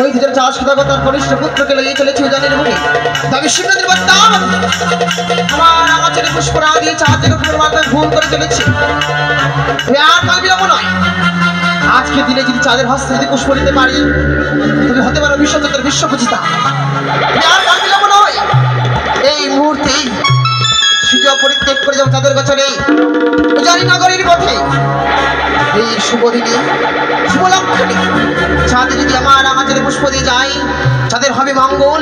ওই দুজন চাষ কথা তার কনিষ্ঠ পুত্রকে লইয়ে চলেছে উজানের মুখে। তবে শিবনদীর বার্তা আমার আমাদের পুষ্পরা দিয়ে চাঁদের উপর মাথায় ভুল করে চলেছে। আর কাল বিলম্ব নয়, আজকে দিনে যদি চাঁদের হস্তে যদি পুষ্প নিতে পারি তবে হতে পারে বিশ্বজগতের বিশ্বপূজিতা। আর কাল বিলম্ব নয়, এই মুহূর্তেই সুযোগ পরিত্যাগ করে যাবো চাঁদের গোচরে উজানি নগরীর পথে। এই শুভ দিনে শুভ লক্ষণে চাঁদে যদি আমার আমাদের পুষ্প দিয়ে যাই চাঁদের হবে মঙ্গল।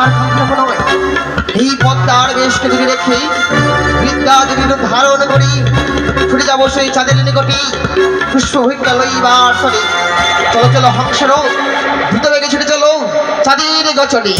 আর কাল নয়, এই পদ্মার বেশকে দূরে রেখে বিদ্যা যদি ধারণ করি ছুটে যাবো সেই চাঁদের নিকটে পুষ্প ভিক্ষা লইবার তরে। চলো চলো হংসর দ্রুত বেগে ছুটে চলো চাঁদের গোচরে।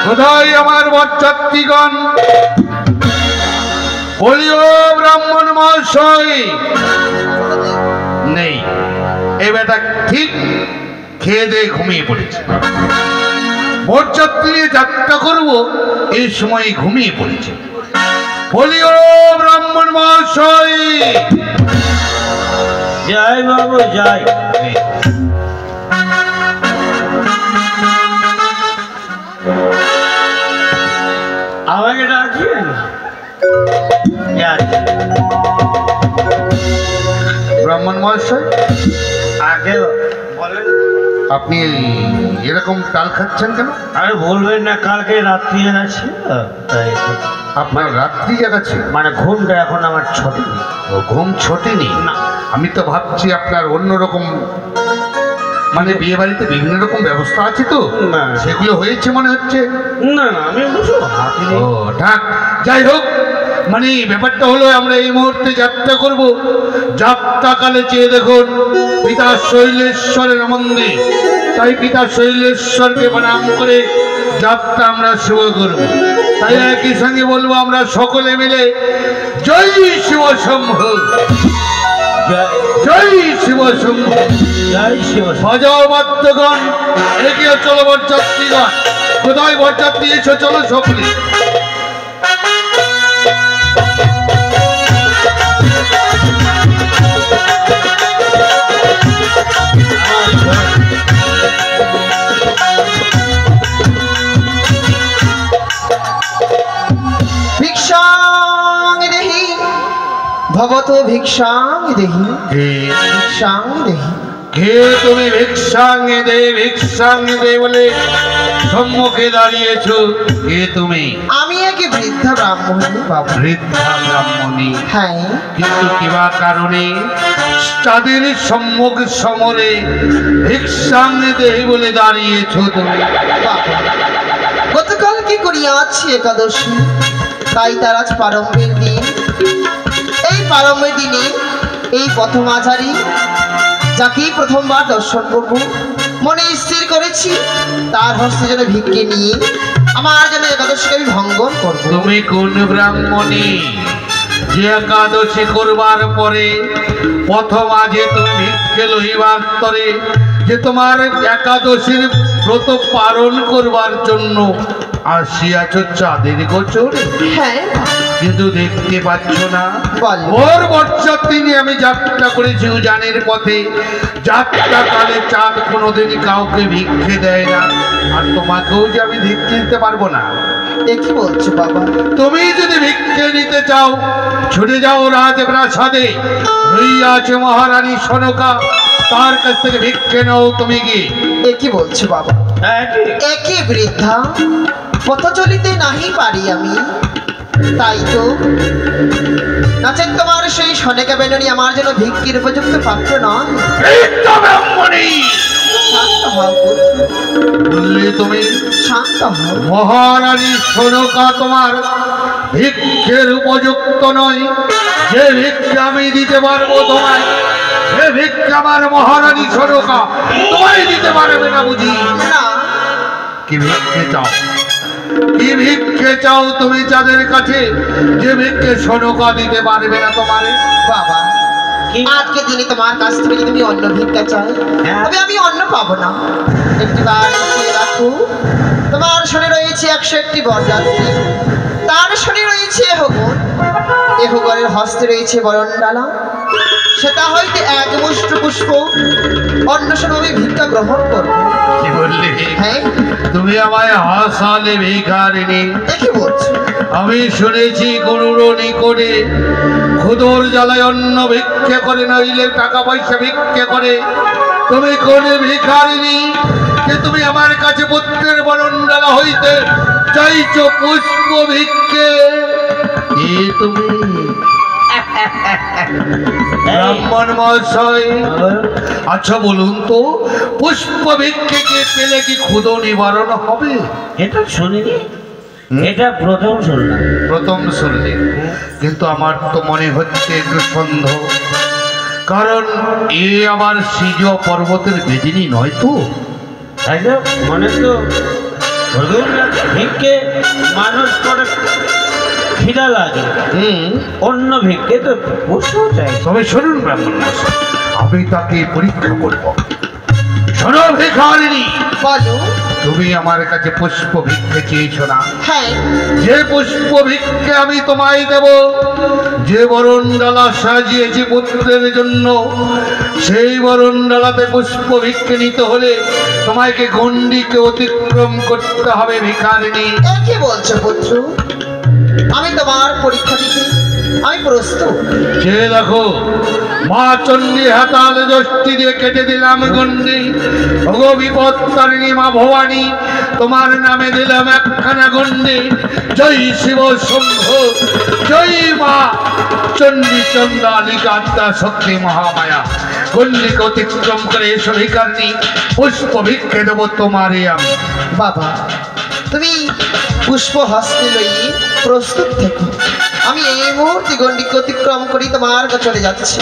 কোথায় আমার বরযাত্রীগণ? বলিও ব্রাহ্মণ মহাশয়। নেই, এ বেটা ঠিক খেয়ে দিয়ে ঘুমিয়ে পড়েছে। বরযাত্রী নিয়ে যাত্রা করবো এই সময় ঘুমিয়ে পড়েছে। বলিও ব্রাহ্মণ মহাশয়। জয় বাবু জয়। আমাকে ডাকছেন? ব্রাহ্মণ মহাশয়, আগে বলেন। আপনি এরকম টাল খাচ্ছেন কেন? আরে বলবেন না, কালকে রাত্রি আছে তাই। আপনার রাত্রি জাগাচ্ছে মানে ঘুমটা এখন আমার ছটেনি। ও ঘুম ছোটেনি? না, আমি তো ভাবছি আপনার অন্যরকম, মানে বিয়ে বাড়িতে বিভিন্ন রকম ব্যবস্থা আছে তো, না। সেগুলো হয়েছে মনে হচ্ছে। না না, আমি বুঝবো ও থাক, যাই হোক, মানে ব্যাপারটা হলো আমরা এই মুহূর্তে যাত্রা করব। যাত্রাকালে চেয়ে দেখুন পিতা শৈলেশ্বরের মন্দির, তাই পিতা শৈলেশ্বরকে প্রণাম করে যাত্রা আমরা শুরু করব। তাই একই সঙ্গে বলবো আমরা সকলে মিলে জয় শিব শম্ভু, জয় শিব শম্ভু, জয় শিব। বাজাও বাদ্যগণ, এগিয়ে চলো বরযাত্রীগণ। কোথায় বরযাত্রী এসো, চলো সকলে। ভিক্ষাং দেহি ভবত ভিক্ষাং দেহি ভিক্ষাং দেহি। কে তুমি? ভিক্ষাঙ্গে দে, ভিক্ষাঙ্গে দে বলে সম্মুখে দাঁড়িয়েছ। কে তুমি? আমি এক বৃদ্ধা ব্রাহ্মণী বাবা। বৃদ্ধা ব্রাহ্মণী? হ্যাঁ। কিন্তু কিবা কারণে তাদের সম্মুখ সমরে ভিক্ষাঙ্গে দে বলে দাঁড়িয়েছ তুমি? গতকাল কি করিয়াছি একাদশী, তাই তার আজ প্রারম্ভের দিন। এই প্রারম্ভের দিনে এই পথমাঝারি যাকেই প্রথমবার দর্শন করব মনে স্থির করেছি তার হস্তে যেন ভিক্ষে নিয়ে আমার যেন একাদশীকে আমি ভঙ্গন করব। তুমি কোন ব্রাহ্মণী যে একাদশী করবার পরে প্রথম আজে তুমি ভিক্ষে লইবার তরে যে তোমার একাদশীর ব্রত পালন করবার জন্য আসিয়াছ চাঁদের গোচরে? হ্যাঁ, কিন্তু দেখতে পাচ্ছ না বলো। ওর বরযাত্রী নিয়ে আমি যাত্রা করেছি উজানের পথে। যাত্রাকালে চাঁদ কোনোদিন কাউকে ভিক্ষে দেয় না, আর তোমাকেও যে আমি ভিক্ষে দিতে পারবো না। এ কি বলছো বাবা? তুমি যদি ভিক্ষে নিতে চাও ছুটে যাও রাজপ্রাসাদে, রইয়া আছে মহারানী সনকা, তার কাছ থেকে ভিক্ষে নাও তুমি কি। এ কি বলছো বাবা? এ কি বৃদ্ধা, পথ চলিতে নাহি পারি আমি, তাই তো নাচেন তোমার সেই সনেকা বেননি আমার জন্য ভিক্ষির উপযুক্ত পাত্র নয়। শান্ত হও বললে তুমি? শান্ত হও। মহারানী সনকা তোমার ভিক্ষের উপযুক্ত নয়। যে ভিক্ষে আমি দিতে পারবো তোমায় এ ভিক্ষা আমার মহারানী সরকা তোমায় দিতে পারবে না বুঝি? না, কি ভিক্ষে চাও? কি ভিক্ষে চাও তুমি যাদের কাছে, যে ভিক্ষে সনকা দিতে পারবে না তোমারে? বাবা আজকে দিনে তোমার কাছ থেকে যদি আমি অন্ন ভিক্ষা চাই তবে আমি অন্ন পাবো না। একটি বার লিখে রাখো, তোমার শরীরে রয়েছে 101টি বরযাত্রী, তার শরীরে রয়েছে এহগণ, এহগণের হস্তে রয়েছে বরণডালা, সেটা হইতে এক মুষ্ট পুষ্প অন্য সময় আমি ভিক্ষা গ্রহণ করবো। কি বললে? হ্যাঁ, তুমি আমায় হাসালে ভিখারিণী। কি বলছো? আমি শুনেছি গুরুর নিকটে ক্ষুদর জ্বালায় অন্ন ভিক্ষে করে, নইলে টাকা পয়সা ভিক্ষে করে। তুমি কোন ভিখারিণী যে তুমি আমার কাছে পুত্রের বরণডালা হইতে চাইছো পুষ্প ভিক্ষে? এ তুমি ব্রাহ্মণ মহাশয়, আচ্ছা বলুন তো, পুষ্প ভিক্ষেকে পেলে কি ক্ষুধা নিবারণ হবে? এটা শুনিনি, এটা প্রথম শুনলাম। প্রথম শুনলে, কিন্তু আমার তো মনে হচ্ছে একটু সন্দেহ, কারণ এ আবার সিজ পর্বতের বেদিনী নয় তো। তাই না? মনে তো ভিক্ষে মানুষ করে খিদা লাগে, অন্য ভিক্ষে তো পুষ্প চাই। তবে শুনুন ব্রাহ্মণ মশাই, আমি তাকে পরীক্ষা করব। শোনো ভিখারিণী, বলো। তুমি আমার কাছে পুষ্প ভিক্ষে চেয়েছো না? হ্যাঁ, যে পুষ্প ভিক্ষে আমি তোমায় দেব, যে বরণডালা সাজিয়েছি পুত্রের জন্য, সেই বরণডালাতে পুষ্প ভিক্ষে নিতে হলে তোমাকে গণ্ডিকে অতিক্রম করতে হবে ভিখারিণী। কি বলছো পুত্র? আমি তোমার পরীক্ষা দিতে আমি প্রস্তুত। সে দেখো, মা চণ্ডী হাতাল যষ্টি দিয়ে কেটে দিলাম গণ্ডি। ওগো বিপত্তারিণী মা ভবানী, তোমার নামে দিলাম একখানা গণ্ডি। জয় শিব শম্ভ, জয় মা চণ্ডী চন্দ্রালিকা আদ্যা শক্তি মহামায়া। গণ্ডিকে অতিক্রম করে এসো ভিখারিণী, পুষ্প ভিক্ষে দেবো তোমারই আমি। বাবা, তুমি পুষ্প হস্তে লইয়ে প্রস্তুত থেকো, আমি এই মুহূর্তে গণ্ডিকে অতিক্রম করি তোমার কাছে চলে যাচ্ছি।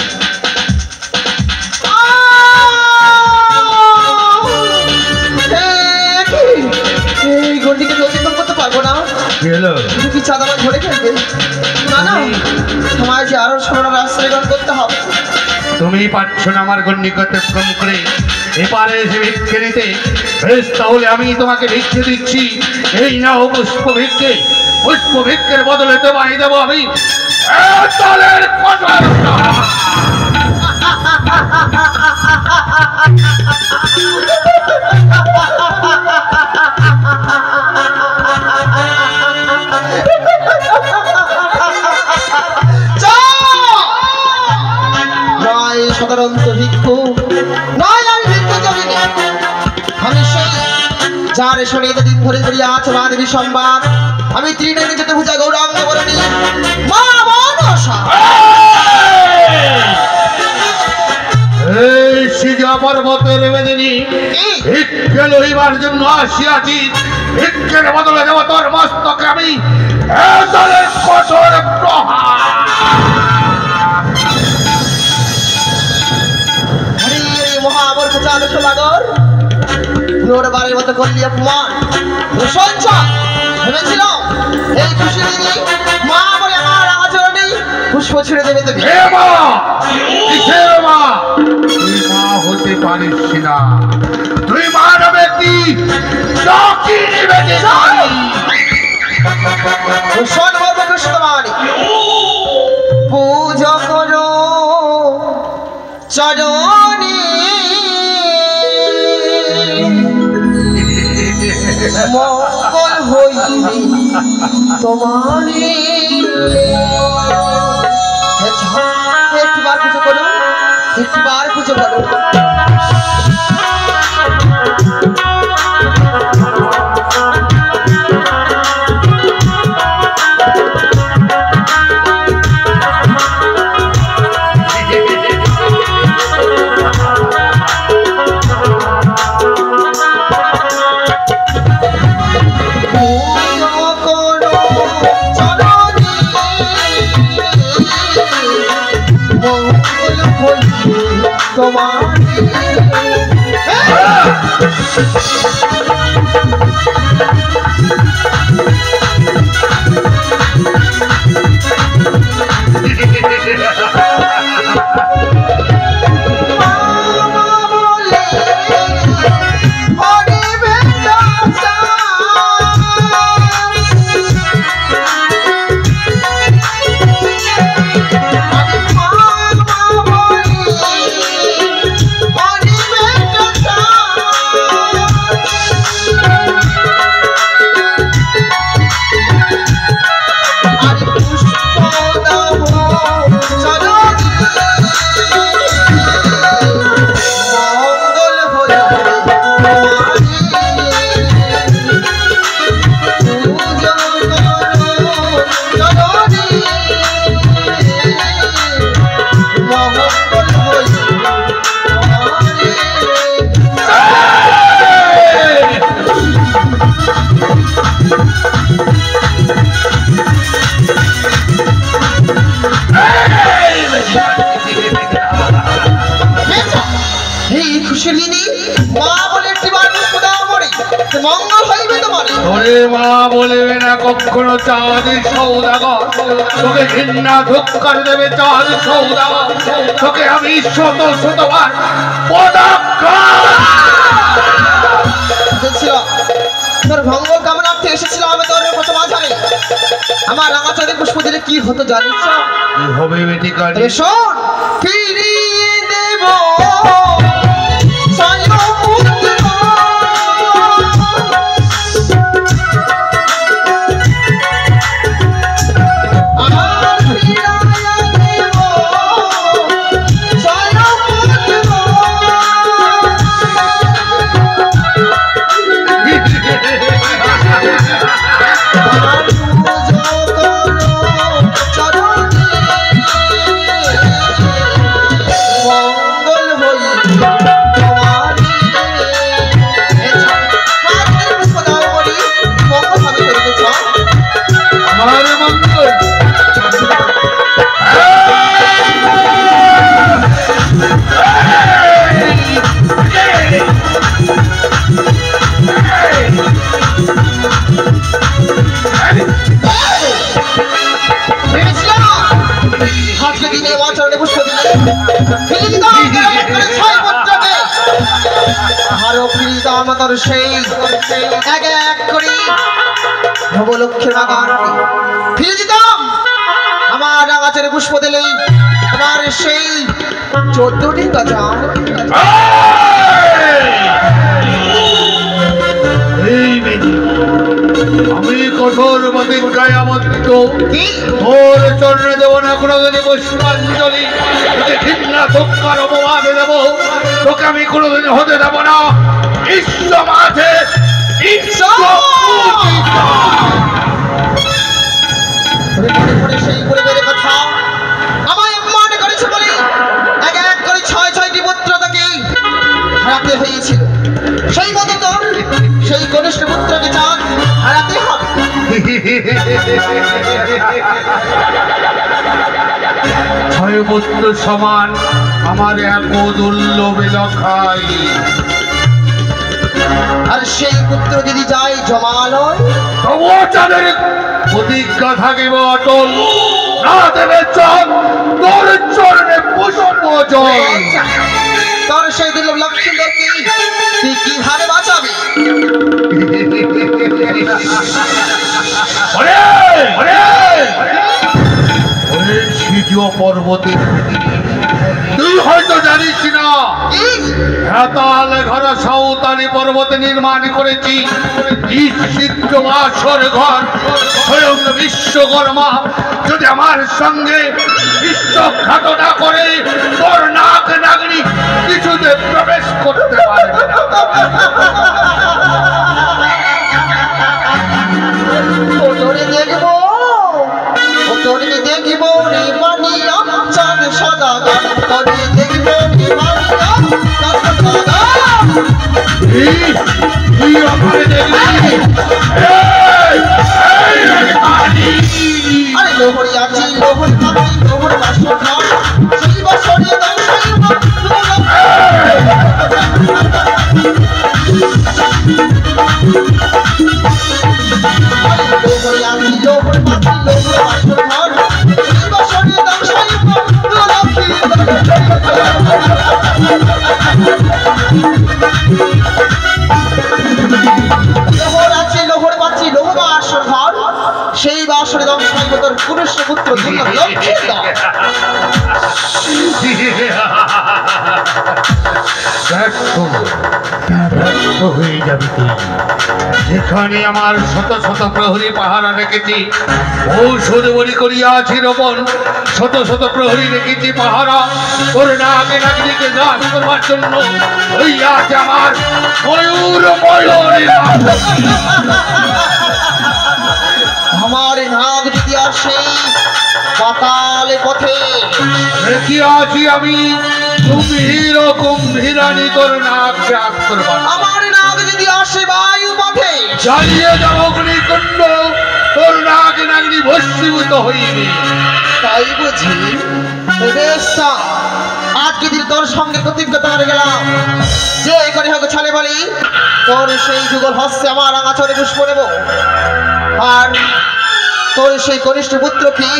এই গণ্ডিকে অতিক্রম করতে পারবো না। তুমি কি চাঁদাবাজ ধরে ফেলবে? না না, তোমায় যে আরো ষোলো রাস্তা গ্রহণ করতে হবে। তুমি পারছো না আমার গণ্ডিকে অতিক্রম করে এপারে এসে ভিক্ষে নিতে? বেশ, তাহলে আমি তোমাকে ভিক্ষে দিচ্ছি। এই নাও পুষ্প ভিক্ষে। পুষ্প ভিক্ষের বদলে তোমায় দেবো আমি তালের কদর। নয় সাধারণত ভিক্ষু নয়, আমি ভিক্ষু জমিনি। আমি সেই যার শরীরে এতদিন ধরে ধরিয়া আছে মা দেবী সম্বাদ। আমি ত্রিনয়নী চতুর্ভুজা গৌরাঙ্গ বরণী মা মনসা। এই সিজা পর্বতের বেদিনী, ভিক্ষে লইবার জন্য আসিয়াছি। ভিক্ষের বদলে দেবো তোর মস্তকে আমি তালের কঠোর প্রহার। মহামূর্খ চালু সমাগর, পুনর্বারের মতো করলি অপমান। ভেবেছিলাম এই খুশি দিদি মা বলে আমার আচরণে পুষ্প ছেড়ে দেবে তুমি। তুই মা হতে পারিস না। তুই মা নামে কি ভূষণ বর্বকৃষ্ণমানি পূজা করো চরণে, মঙ্গল হইবে তোমারে। একটিবার পুজো করো, একটিবার পুজো করো। মঙ্গল হইবে তোমার কখনো চাঁদের সৌদাগর তোকে ঘৃণা ধুক্কার দেবে চাঁদের সৌদাগর তোকে আমি শত শতবার তোর ভঙ্গ কামনার্থে এসেছিলাম আমি তোর প্রথম আধারে আমার রাঙাচাঁদের পুষ্প দিলে কি হতো জানিস কি হবে বেটিকা শোন ফিরিয়ে দেব সেই এক এক করে নবলক্ষের বাগান ফিরে দিতাম আমার রাঙাচারে পুষ্প দিলেই আমার সেই 14টি গাছা আমি কঠোর প্রতিজ্ঞায় আবদ্ধ তোর চরণে দেব না কোনোদিনই পুষ্পাঞ্জলি তোকে ঘৃণা ধুক্কার অপবাদে দেব তোকে আমি কোনোদিন হতে দেব না ঈশ্বর মাঝে সেই পরিবারের কথা আমায় অপমান করেছে বলে এক এক করে 6-6টি পুত্র তাকে হারাতে হয়েছিল সেই মতো তোর সেই কনিষ্ঠ পুত্রকে চান হারাতে হবে ছয় পুত্র সমান আমার এক দুর্লভে লখাই আর সেই পুত্র যদি যায় জমালয় তবুও চাঁদের প্রতিজ্ঞা থাকিব অটল না দেবে চল তোর চরণে পুষ্প জল তোর সেই দুর্লভ লক্ষ্মীদেরকে তুই কিভাবে বাঁচাবি পর্বতে তুই হয়তো জানিস না হেতাল ঘর সাঁওতালি পর্বতে নির্মাণ করেছি নিশ্চিত বাসর ঘর স্বয়ং বিশ্বকর্মা যদি আমার সঙ্গে বিশ্বঘাতনা করে তোর নাক নাগনি কিছুতে প্রবেশ করতে পারবে না দেখবো রে মানিয়া চাঁদ সাদা গান দেখবো রে মানিয়া চাঁদ সাদা তুই আমারে দেখবি আরে লোহরি আছি লোহরি পাখি লোহরি বাসনা সেই বছরে দাম লোহর আছে, লোহর পাচ্ছি, লোহ বাসর ঘর। সেই বাসরে দম সাইব তোর পুরুষ পুত্র সুন্দর লক্ষ্মীর দম। ব্যর্থ হয়ে যাবি তুই। যেখানে আমার শত শত প্রহরী পাহারা রেখেছি, ঔষধ বলি করিয়া আছি রোপণ, শত শত প্রহরী রেখেছি পাহারা, তোর নাকে নাগরিকে গাছ করবার জন্য হইয়া আছে আমার ময়ূর ময়ূরী। আমার নাগ যদি আসে পাতালে পথে, দেখিয়াছি আমি কুম্ভীর ও কুম্ভীরানি তোর নাক গ্রাস করবার। আমার নাগ যদি আসে বায়ু পথে, জ্বালিয়ে যাব অগ্নিকুণ্ড, তোর নাক নাগনি ভস্মীভূত হইবে। তাই বুঝি? বেশ তা, আজকে দিন তোর সঙ্গে প্রতিজ্ঞতা করে গেলাম, যে করে হোক ছলে বলি তোর সেই যুগল হস্তে আমার আঙাচরে পুষ্প নেব, আর তোর সেই কনিষ্ঠ পুত্র কি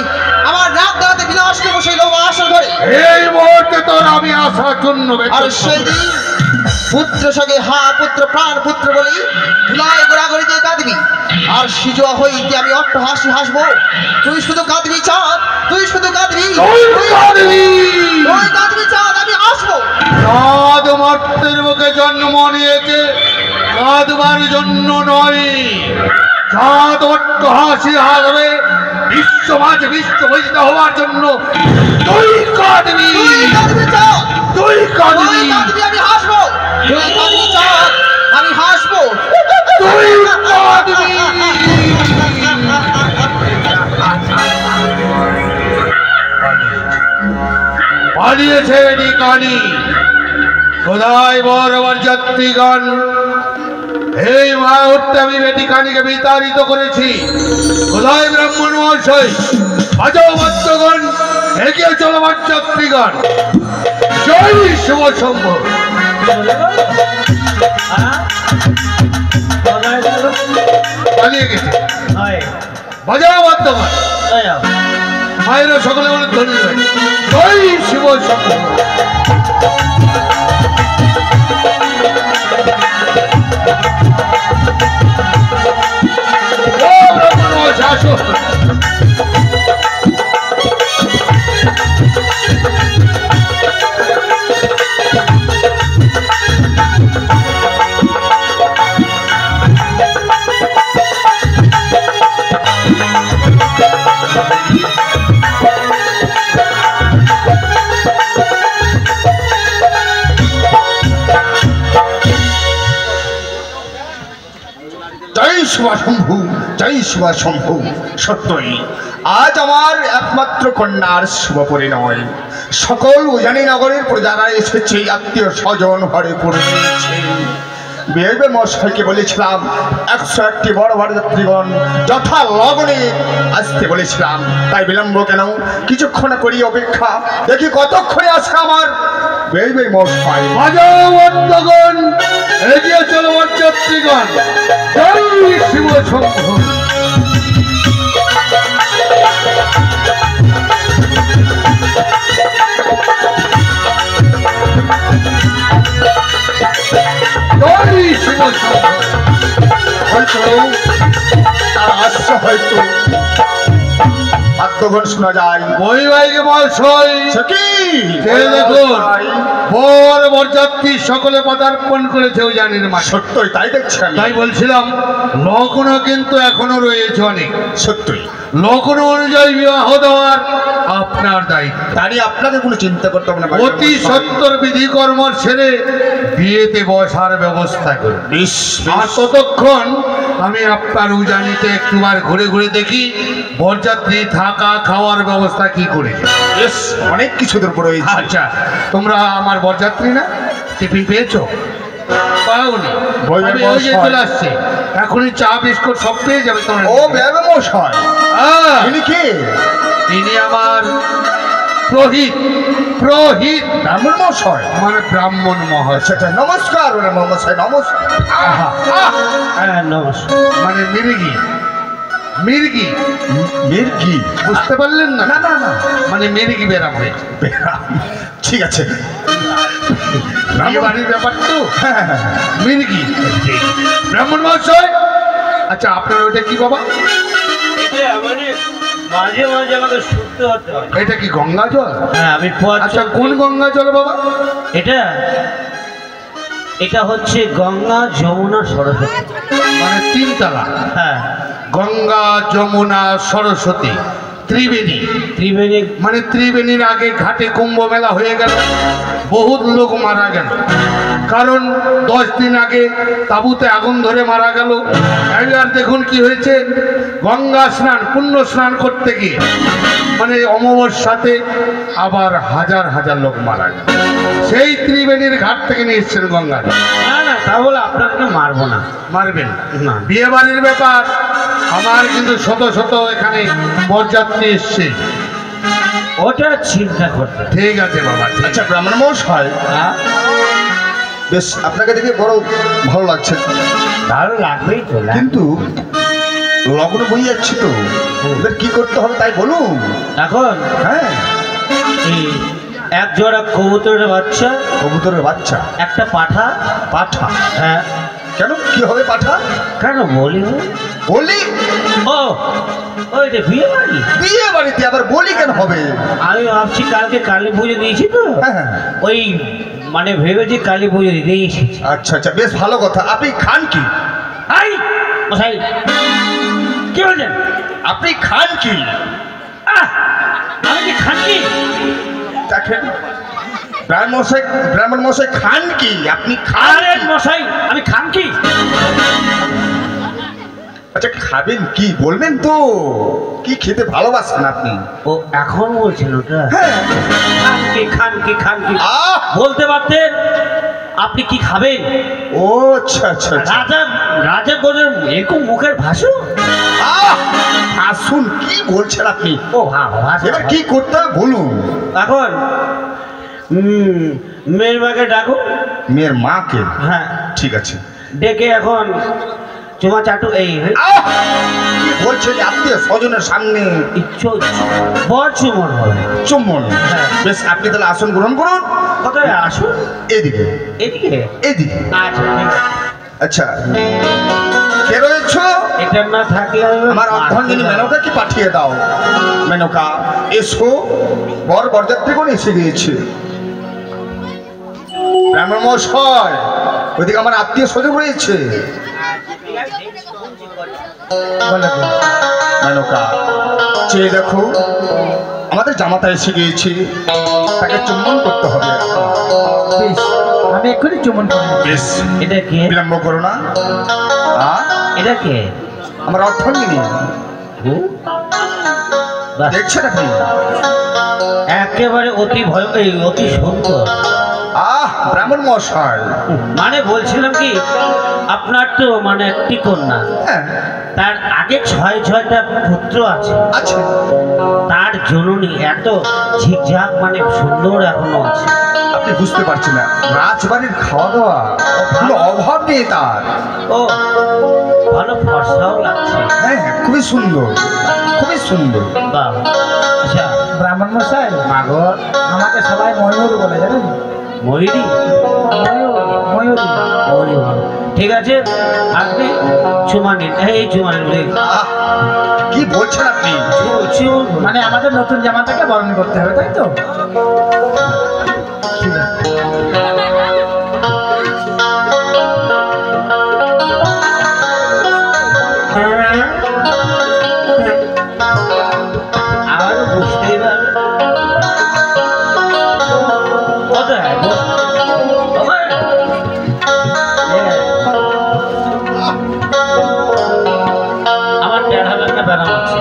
আমার রাত দাঁড়াতে বিনাশ নেব সেই লোক আসল ধরে। এই মুহূর্তে তোর আমি আসার জন্য আর সেই দিন পুত্র সঙ্গে হা পুত্র প্রাণ পুত্র বলি ধুলায় গোড়াগড়ি দিয়ে কাঁদবি, আর সিজুয়া হইতে আমি অট্ট হাসি হাসবো, তুই শুধু কাঁদবি চাঁদ, তুই শুধু কাঁদবি, তুই কাঁদবি চাঁদ, আমি হাসবো। চাঁদ মর্তের মুখে জন্ম নিয়েছে, কাঁদবার জন্য নয়। চাঁদ অট্ট হাসি হাসবে বিশ্ব মাঝে বিশ্ব বৈচিত হওয়ার জন্য। তুই কাঁদবি, তুই কাঁদবি চাঁদ, তুই তুই কাঁদবি, কাঁদবি, আমি হাসবো, তুই কাঁদবি চাঁদ, আমি হাসবো। তুই কাঁদবি। পালিয়েছে নিকানি, কোথায় বরাবর যাত্রীগণ? এই মুহূর্তে আমি বেটিকানিকে বিতাড়িত করেছি। কোথায় ব্রাহ্মণ মহাশয়? বাজাও বাদ্যগণ, এগিয়ে চলবার যাত্রীগণ। জয় শুভ শম্ভ। পালিয়ে গেছে, বাজাও বাদ্যগণ। মায়েরা সকলে বলে ধন্যবাদ। জয় শিব শম্ভ। ও ব্রাহ্মণ শাসক, শম্ভু, জয় শিবা শম্ভু। সত্যই আজ আমার একমাত্র কন্যার শুভ পরিণয়। সকল উজানি নগরের প্রজারা এসেছে, আত্মীয় স্বজন ঘরে পড়েছে। বিয়ে মশাইকে বলেছিলাম 101টি বড় বড় যাত্রীগণ যথা লগ্নে আসতে বলেছিলাম, তাই বিলম্ব কেন? কিছুক্ষণ করি অপেক্ষা, দেখি কতক্ষণে আসে আমার বিয়ে মশাই। বাজাও বাদ্যগণ, এগিয়ে চলবার যাত্রীগণ। জয় শিব শম্ভ। জয় শিব শম্ভ। হয়তো তারা আসছে, হয়তো বাদ্যগণ শোনা যায়। বৈবাহিক মহাশয়, সে কি? সে দেখুন বর বরযাত্রী সকলে পদার্পণ করেছে উজানির মাঠে। সত্যই তাই দেখছি আমি। তাই বলছিলাম লগ্ন কিন্তু এখনো রয়েছে অনেক। সত্যই লগ্ন অনুযায়ী বিবাহ দেওয়ার আপনার দায়িত্ব। তারই আপনাকে কোনো চিন্তা করতে হবে না। অতি সত্তর বিধি কর্ম ছেড়ে বিয়েতে বসার ব্যবস্থা করুন। বেশ আর ততক্ষণ আমি আপনার উজানিতে একটুবার ঘুরে ঘুরে দেখি বরযাত্রী থাকা খাওয়ার ব্যবস্থা কি করেছে। বেশ, অনেক কিছু দূর রয়েছে। আচ্ছা, তোমরা আমার বরযাত্রী না? টিফিন পেয়েছো? পাওনি? বইয়ের আমি ওই যে মশাই। চলে আসছে, এখনই চা বিস্কুট সব পেয়ে যাবে তোমরা। ও ব্যাবে মশাই, ইনি কে? তিনি আমার প্রহিত, প্রহিত ব্রাহ্মণ মশাই। মানে ব্রাহ্মণ মহাশয়। সেটা নমস্কার মশাই, নমস্কার। আহা, আহ, নমস্কার। মানে মির্গি, মির্গি মির্গি? বুঝতে পারলেন না? না না না, মানে মির্গি বেরাম হয়েছে। ঠিক ঠিক আছে। বিয়ে বাড়ির ব্যাপার তো হ্যাঁ হ্যাঁ হ্যাঁ। মিনিকি ব্রাহ্মণ মহাশয়। আচ্ছা আপনার ওইটা কি বাবা? এটা মানে মাঝে মাঝে আমাকে শুনতে হতে হয়। এটা কি গঙ্গা জল? হ্যাঁ আমি আচ্ছা কোন গঙ্গা জল বাবা? এটা এটা হচ্ছে গঙ্গা যমুনা সরস্বতী। মানে তিনতলা, হ্যাঁ গঙ্গা যমুনা সরস্বতী ত্রিবেণী। ত্রিবেণী। মানে ত্রিবেণীর আগে ঘাটে কুম্ভ মেলা হয়ে গেল, বহুত লোক মারা গেল, কারণ 10 দিন আগে তাঁবুতে আগুন ধরে মারা গেল। এবার দেখুন কি হয়েছে, গঙ্গা স্নান পুণ্য স্নান করতে গিয়ে মানে অমাবস্যাতে আবার হাজার হাজার লোক মারা গেল। সেই ত্রিবেণীর ঘাট থেকে নিয়ে এসছেন গঙ্গা। না না তা বলে আপনাকে মারবো না। মারবেন না। বিয়ে বাড়ির ব্যাপার, আমার কিন্তু শত শত এখানে বরযাত্রী এসছে। ওটা চিন্তা করতে। ঠিক আছে বাবা। আচ্ছা ব্রাহ্মণ মশাই, হ্যাঁ বেশ আপনাকে দেখে বড় ভালো লাগছে, ভালো লাগবেই তো। কিন্তু লগ্ন বই যাচ্ছি তো, এবার কি করতে হবে তাই বলুন। এখন হ্যাঁ, এই এক জোড়া কবুতরের বাচ্চা, কবুতরের বাচ্চা, একটা পাঠা। পাঠা। হ্যাঁ কেন কি হবে পাঠা? কেন বলি বলি? ও ওই যে বিয়ে বাড়ি। বিয়ে বাড়িতে আবার বলি কেন হবে? আমি ভাবছি কালকে কালী পুজো দিয়েছি তো, হ্যাঁ হ্যাঁ। ওই মানে ভেবেছি কালী পুজো দিতে এসেছি। আচ্ছা আচ্ছা, বেশ ভালো কথা। আপনি খান কি? আই মশাই কি বলছেন? আপনি খান কি? আহ, আমি কি খাচ্ছি? দেখেন ব্রাহ্মণ মশাই খান কি? আপনি খান আরে কি? মশাই আমি খান কি? আচ্ছা খাবেন কি বলবেন তো? কি খেতে ভালোবাসেন আপনি? ও এখন বলছেন ওটা? হ্যাঁ। খান কি খান কি খান কি আহ! বলতে পারতেন। আপনি কি খাবেন? ও আচ্ছা আচ্ছা আচ্ছা। রাজা রাজা গোজের এরকম মুখের ভাষা। আহ! আসুন, কি বলছেন আপনি? ও ভাষা। এবার কি করতে হবে বলুন। এখন মেয়ের মাকে ডাকো। মেয়ের মাকে? হ্যাঁ ঠিক আছে। ডেকে এখন চুমা চাটু। এই আহ! কি বলছেন? আত্মীয় স্বজনের সামনে বর চুমন হবে। চুম্বন? হ্যাঁ। বেশ, আপনি তাহলে আসন গ্রহণ করুন। কোথায় আসুন? এদিকে এদিকে। এদিকে। আচ্ছা ঠিক আছে। আচ্ছা, কে রয়েছ? এটা না থাকলে আমার অর্ধাঙ্গিনী মেনকাকে পাঠিয়ে দাও। মেনকা এসো, বরযাত্রীগণ এসে গিয়েছে। ব্রাহ্মণ মশাই, ওইদিকে আমার আত্মীয় স্বজন রয়েছে। মেনকা চেয়ে দেখো, আমাদের জামাতা এসে গিয়েছে, তাকে চুম্বন করতে হবে। বেশ, আমি এক্ষুনি চুমন করি। বেশ, এটা কে? বিলম্ব করো না। এটা কে? আমার অর্ধাঙ্গিনী বাহ, দেখছেন আপনি? একেবারে অতি ভয়, এই অতি সুন্দর। ব্রাহ্মণ মশাই, মানে বলছিলাম কি, আপনার তো মানে একটি কন্যা, হ্যাঁ তার আগে 6টা পুত্র আছে। আছে। তার জননী এত ঝিকঝাক মানে সুন্দর এখনো আছে। আপনি বুঝতে পারছেন না, রাজবাড়ির খাওয়া দাওয়া কোনো অভাব নেই তার। ও ভালো ফর্সাও লাগছে। হ্যাঁ হ্যাঁ, খুবই সুন্দর, খুবই সুন্দর। বাহ, আচ্ছা ব্রাহ্মণ মশাই, মাগর আমাকে সবাই ময়ূর বলে, জানেন? ময়ূরী। ময়ূরী। ঠিক আছে, আপনি চুমা নিন। এই চুমা নিন। আহ, কি বলছেন আপনি? মানে আমাদের নতুন জামাটাকে বরণ করতে হবে, তাই তো? ঠিক আছে। আরো বুঝতেই পারবে। কোথায়? ওখানে? আমার 1.5 লাখ ব্যারাম আছে।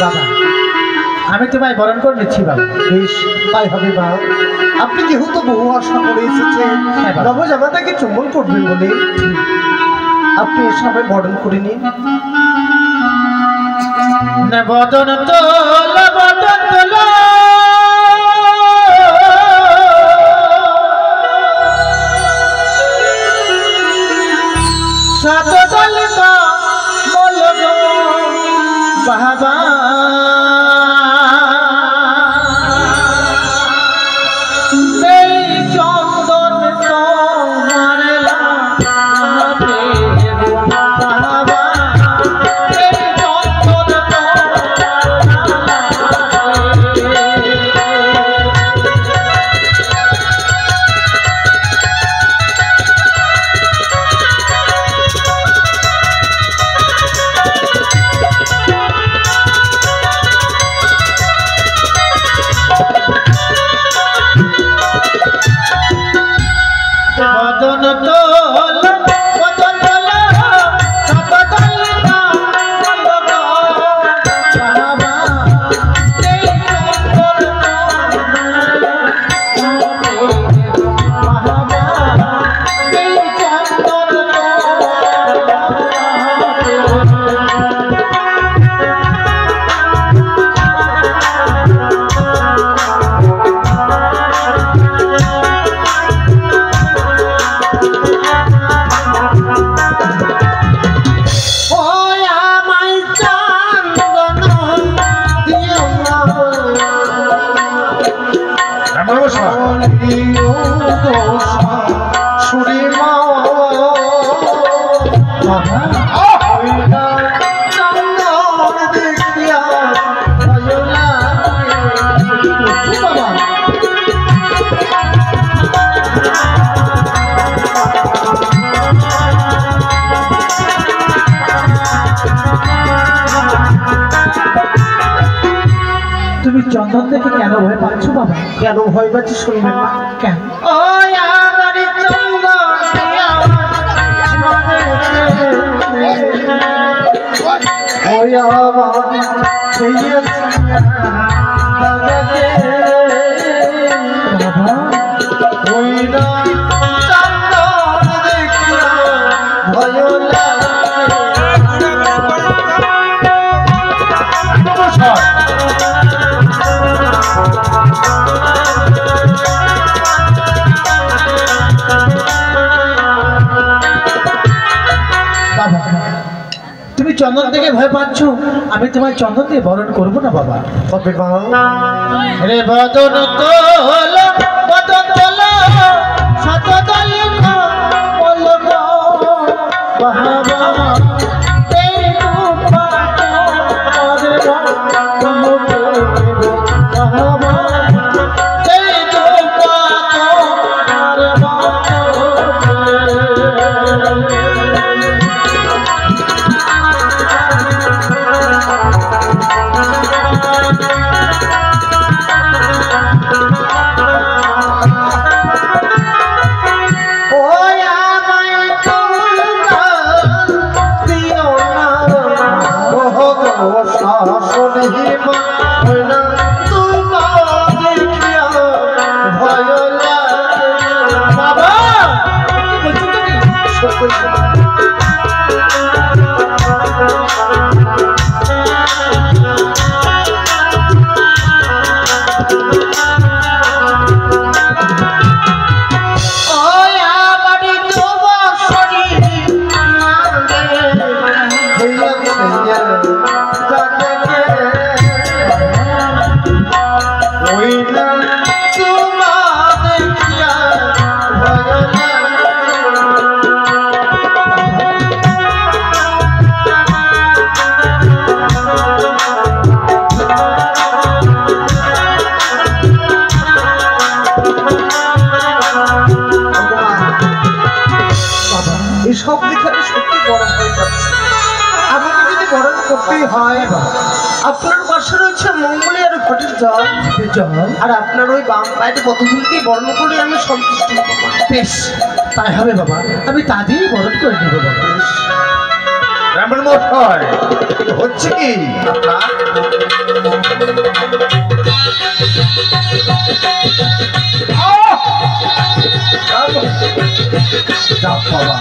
বাবা, আমি তোমায় বরণ করে নিচ্ছি বাবা। বেশ, তাই হবে বাবা। আপনি যেহেতু বহু আশা করে এসেছেন নবজামাতাকে চুম্বন করবেন বলে, আপনি এসবে বরণ করে নিন। বদন তোল বদন তোল, বাবা এই চন্দন তোমার লাগাতে বাবা এই চন্দন বদন তোল বদন তোল সততল বাবা এই চন্দন বাবা এই চন্দন তুমি চন্দন দেখে কেন ভয় পাচ্ছ বাবা? কেন ভয় পাচ্ছি শুনবেন না? কেন? ওই আমার তুমি চন্দন থেকে ভয় পাচ্ছ, আমি তোমার চন্দন দিয়ে বরণ করবো না বাবা। তবে রে বদন তোল বদন তোল সততল বল বাবা এই রূপা বাবা এই রূপা সব দিকে সত্যি বড় হয়ে যাচ্ছে। আমাকে যদি বরণ করতেই হয়, আপনার পাশে রয়েছে মঙ্গলিয়ার ঘটের জল আর আপনার ওই বাম পায়ের পদধূলিকে বরণ করে আমি সন্তুষ্ট হব। বেশ, তাই হবে বাবা, আমি তা দিয়েই বরণ করে নেব বাবা। ব্রাহ্মণ মশাই, হচ্ছে কি আপনার? বাবা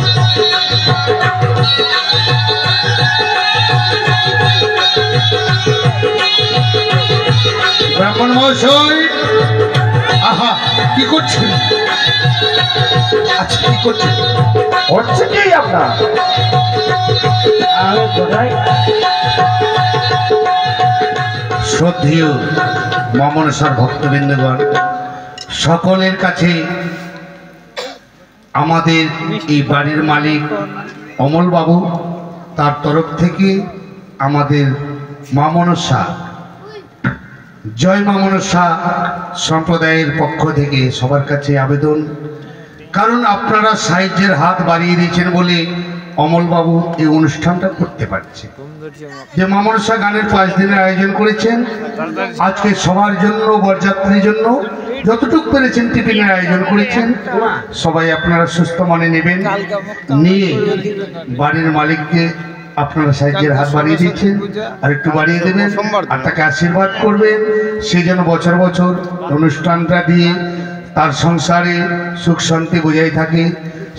ব্রাহ্মণ মহাশয়, আহা কি করছেন? আচ্ছা কি করছেন? হচ্ছে কি আপনার? আরে কোথায় শ্রদ্ধেয় মমনসার ভক্তবৃন্দগণ, সকলের কাছে আমাদের এই বাড়ির মালিক অমলবাবু, তার তরফ থেকে আমাদের মা মনসা, জয় মা মনসা সম্প্রদায়ের পক্ষ থেকে সবার কাছে আবেদন, কারণ আপনারা সাহায্যের হাত বাড়িয়ে দিয়েছেন বলে অমলবাবু এই অনুষ্ঠানটা করতে পারছে। যে মা মনসা গানের 5 দিনের আয়োজন করেছেন, আজকে সবার জন্য, বরযাত্রীর জন্য যতটুকু পেরেছেন টিফিনের আয়োজন করেছেন। সবাই আপনারা সুস্থ মনে নেবেন, নিয়ে বাড়ির মালিককে আপনারা সাহায্যের হাত বাড়িয়ে দিচ্ছেন, আর একটু বাড়িয়ে দেবেন, আর তাকে আশীর্বাদ করবেন, সে যেন বছর বছর অনুষ্ঠানটা দিয়ে তার সংসারে সুখ শান্তি বজায় থাকে,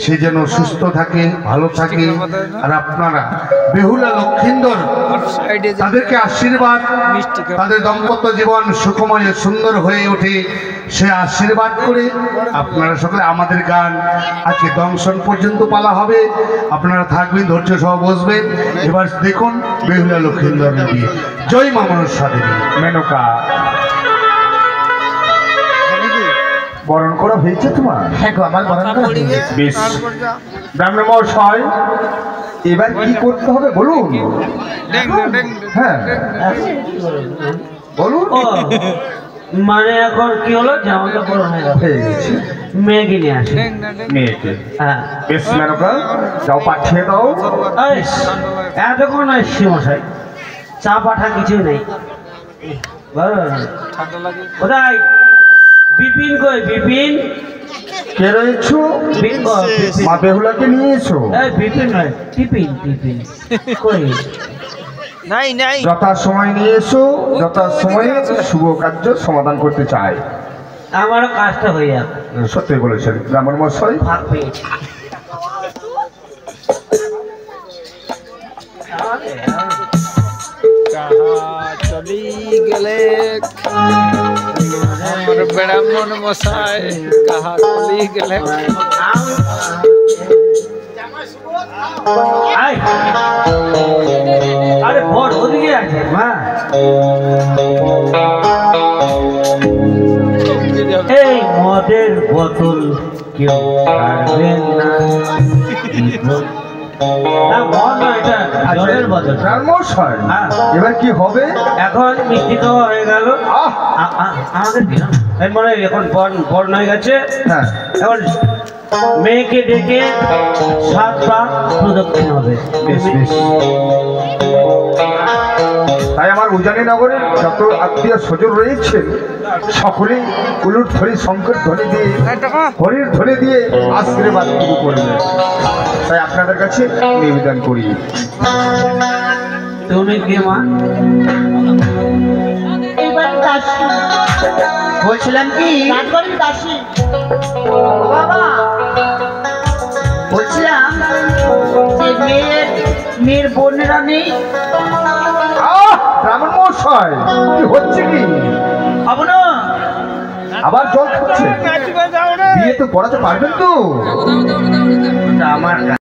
সে যেন সুস্থ থাকে, ভালো থাকে। আর আপনারা বেহুলা লক্ষিন্দর তাদেরকে আশীর্বাদ, তাদের দাম্পত্য জীবন সুখময় সুন্দর হয়ে ওঠে, সে আশীর্বাদ করে আপনারা সকলে আমাদের গান আজকে দংশন পর্যন্ত পালা হবে। আপনারা থাকবেন, ধৈর্য সহ বসবেন। এবার দেখুন বেহুলা লক্ষিন্দর দিয়ে জয় মা মনসা দেবী। মেনকা, বরণ করা হয়েছে তোমার? হ্যাঁ গো, আমার বরণ করা হয়ে গেছে। বেশ, ব্রাহ্মণ মহাশয়, এবার কি করতে হবে বলুন? হ্যাঁ বলুন। ও মানে এখন কি হলো, জামাটা বড় হয়ে গেল, হয়ে গেছে। মেয়েকে নিয়ে আসে। মেয়েকে হ্যাঁ, বেশ মেনকা, যাও পাঠিয়ে দাও। এই, এতক্ষণ আসছি মশাই, চা পাঠা কিছুই নেই। কোথায় বিপিন? কই বিপিন? কে রয়েছো? মা বেহুলাকে নিয়ে এসো। এই বিপিন নয়, টিপিন। টিপিন কই? যথা সময় নিয়ে এসো, যথা সময়ে শুভ কার্য সমাধান করতে চাই। আমারও কাজটা হয়ে যাক। সত্যি বলেছেন ব্রাহ্মণ মশাই। ভাগ পেয়েছি। চলি গেলে আমার ব্রাহ্মণ মশাই, কাহা চলি গেলে। আয়, আরে বড় ওদিকে আছে মা। এই মদের বোতল কেউ ছাড়বেন না। না, মদ নয়, এটা জলের বোতল। ব্রাহ্মণ মশাই, হ্যাঁ। এবার কি হবে? এখন মিষ্টি খাওয়া হয়ে গেল। আমাদের মানে এখন বর্ণ হয়ে গেছে। হ্যাঁ, এখন মেয়েকে ডেকে 7 বার প্রদক্ষিণ হবে। বেশ বেশ। তাই আমার উজানি নগরের যত আত্মীয় স্বজন রয়েছেন সকলেই উলুট ধরি শঙ্কর ধ্বনি দিয়ে, হরির ধ্বনি দিয়ে আশীর্বাদ করবে। তাই আপনাদের কাছে নিবেদন করি। তুমি কি মা? বলছিলাম কি বাবা, বলছিলাম যে মেয়ের বোনেরা নেই। ব্রাহ্মণ মশাই, কি হচ্ছে কি? আবার জল খাচ্ছে? বিয়ে তো পড়াতে পারবেন তো? আমার